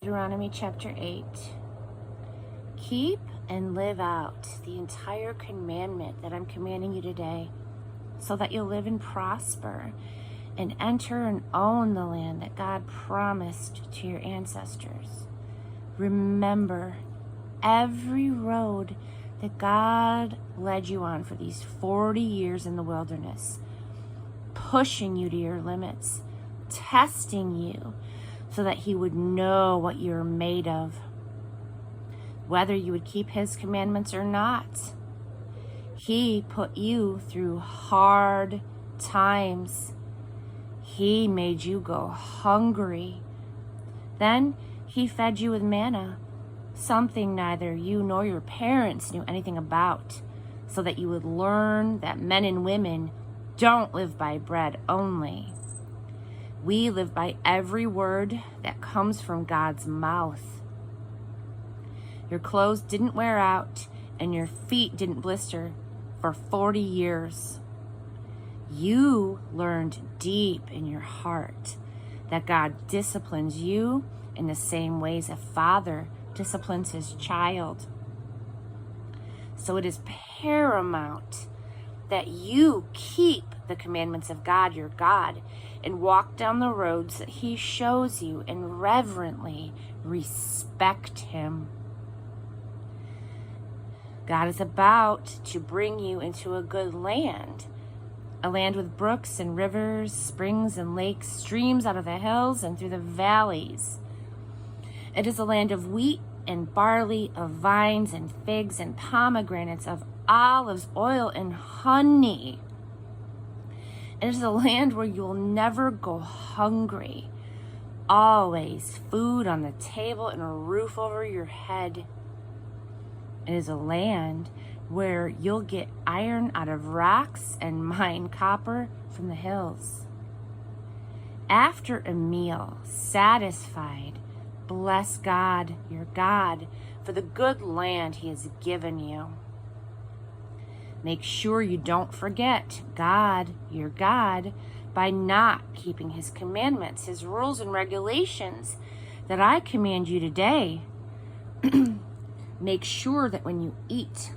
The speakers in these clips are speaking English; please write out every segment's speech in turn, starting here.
Deuteronomy Chapter 8. Keep and live out the entire commandment that I'm commanding you today, so that you'll live and prosper and enter and own the land that God promised to your ancestors. Remember every road that God led you on for these 40 years in the wilderness, pushing you to your limits, testing you so that he would know what you're made of, whether you would keep his commandments or not. He put you through hard times. He made you go hungry. Then he fed you with manna, something neither you nor your parents knew anything about, so that you would learn that men and women don't live by bread only. We live by every word that comes from God's mouth. Your clothes didn't wear out and your feet didn't blister for 40 years. You learned deep in your heart that God disciplines you in the same ways a father disciplines his child. So it is paramount that you keep the commandments of God, your God, and walk down the roads that he shows you and reverently respect him. God is about to bring you into a good land, a land with brooks and rivers, springs and lakes, streams out of the hills and through the valleys. It is a land of wheat and barley, of vines and figs and pomegranates, of olives, oil and honey. It is a land where you'll never go hungry. Always food on the table and a roof over your head. It is a land where you'll get iron out of rocks and mine copper from the hills. After a meal, satisfied, bless God, your God, for the good land he has given you. Make sure you don't forget God, your God, by not keeping his commandments, his rules and regulations that I command you today. Make sure that when you eat,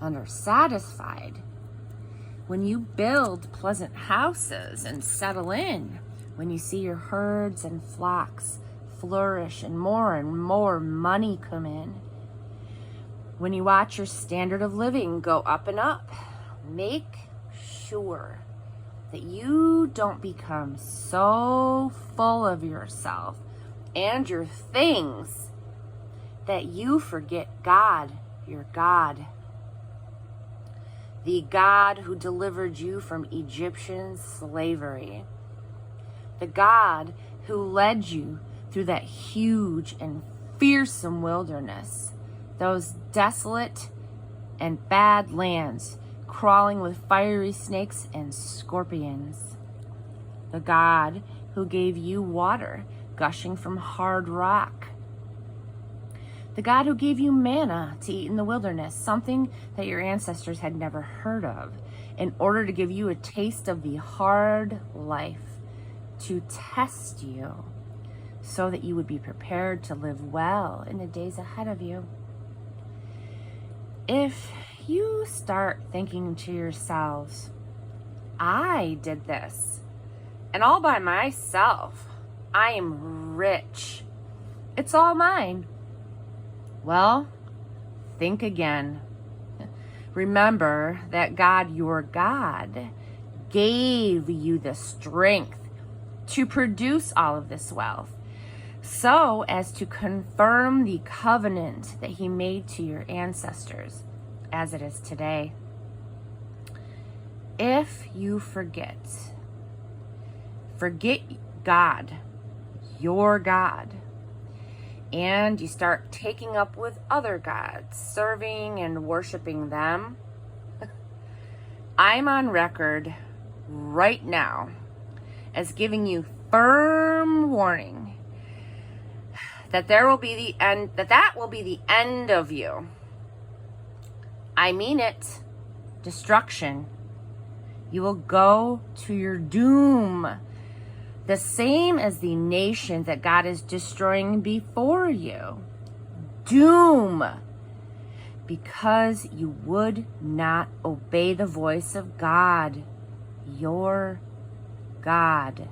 and are satisfied, when you build pleasant houses and settle in, when you see your herds and flocks flourish and more money come in, when you watch your standard of living go up and up, make sure that you don't become so full of yourself and your things that you forget God, your God. The God who delivered you from Egyptian slavery. The God who led you through that huge and fearsome wilderness. Those desolate and bad lands crawling with fiery snakes and scorpions. The God who gave you water gushing from hard rock. The God who gave you manna to eat in the wilderness, something that your ancestors had never heard of, in order to give you a taste of the hard life, to test you, so that you would be prepared to live well in the days ahead of you. If you start thinking to yourselves, I did this, and all by myself, I am rich, it's all mine. Well, think again. Remember that God, your God, gave you the strength to produce all of this wealth, so as to confirm the covenant that he made to your ancestors, as it is today. If you forget God, your God, and you start taking up with other gods, serving and worshiping them, I'm on record right now as giving you firm warning that that will be the end of you. I mean it. Destruction. You will go to your doom, the same as the nation that God is destroying before you. Doom, because you would not obey the voice of God, your God.